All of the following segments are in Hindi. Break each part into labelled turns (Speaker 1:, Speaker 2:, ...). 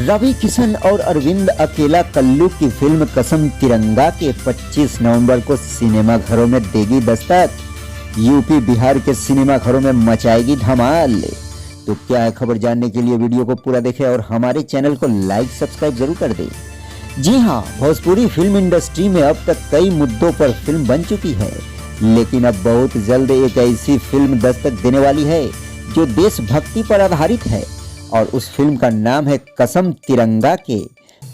Speaker 1: रवि किशन और अरविंद अकेला कल्लू की फिल्म कसम तिरंगा के 25 नवंबर को सिनेमाघरों में देगी दस्तक। यूपी बिहार के सिनेमाघरों में मचाएगी धमाल। तो क्या है खबर जानने के लिए वीडियो को पूरा देखें और हमारे चैनल को लाइक सब्सक्राइब जरूर कर दें। जी हाँ, भोजपुरी फिल्म इंडस्ट्री में अब तक कई मुद्दों पर फिल्म बन चुकी है, लेकिन अब बहुत जल्द एक ऐसी फिल्म दस्तक देने वाली है जो देशभक्ति पर आधारित है और उस फिल्म का नाम है कसम तिरंगा के।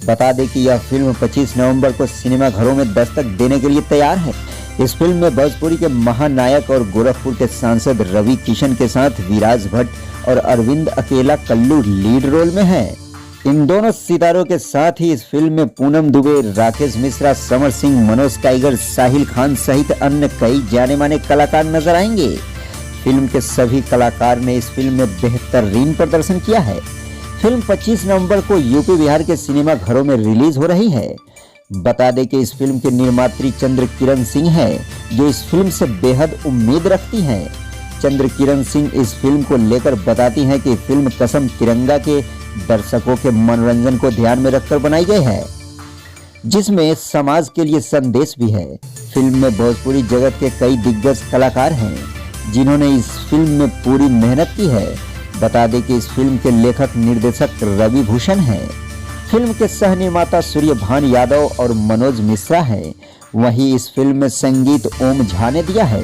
Speaker 1: बता दें कि यह फिल्म 25 नवंबर को सिनेमाघरों में दस्तक देने के लिए तैयार है। इस फिल्म में भोजपुरी के महानायक और गोरखपुर के सांसद रवि किशन के साथ विराज भट्ट और अरविंद अकेला कल्लू लीड रोल में हैं। इन दोनों सितारों के साथ ही इस फिल्म में पूनम दुबे, राकेश मिश्रा, समर सिंह, मनोज टाइगर, साहिल खान सहित अन्य कई जाने माने कलाकार नजर आएंगे। फिल्म के सभी कलाकार ने इस फिल्म में बेहतरीन प्रदर्शन किया है। फिल्म 25 नवंबर को यूपी बिहार के सिनेमा घरों में रिलीज हो रही है। बता दें कि इस फिल्म के निर्मात्री चंद्र किरण सिंह है, जो इस फिल्म से बेहद उम्मीद रखती हैं। चंद्र किरण सिंह इस फिल्म को लेकर बताती हैं कि फिल्म कसम तिरंगा के दर्शकों के मनोरंजन को ध्यान में रखकर बनाई गई है, जिसमें समाज के लिए संदेश भी है। फिल्म में भोजपुरी जगत के कई दिग्गज कलाकार हैं जिन्होंने इस फिल्म में पूरी मेहनत की है। बता दें कि इस फिल्म के लेखक निर्देशक रवि भूषण हैं। फिल्म के सह निर्माता सूर्यभान यादव और मनोज मिश्रा हैं। वहीं इस फिल्म में संगीत ओम झा ने दिया है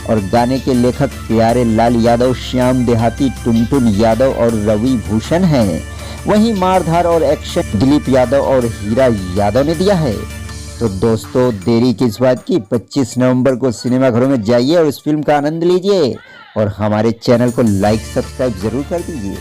Speaker 1: और गाने के लेखक प्यारे लाल यादव, श्याम देहाती, टुनटुन यादव और रवि भूषण हैं। वहीं मारधार और एक्शन दिलीप यादव और हीरा यादव ने दिया है। तो दोस्तों, देरी किस बात की, 25 नवंबर को सिनेमाघरों में जाइए और इस फिल्म का आनंद लीजिए और हमारे चैनल को लाइक सब्सक्राइब जरूर कर दीजिए।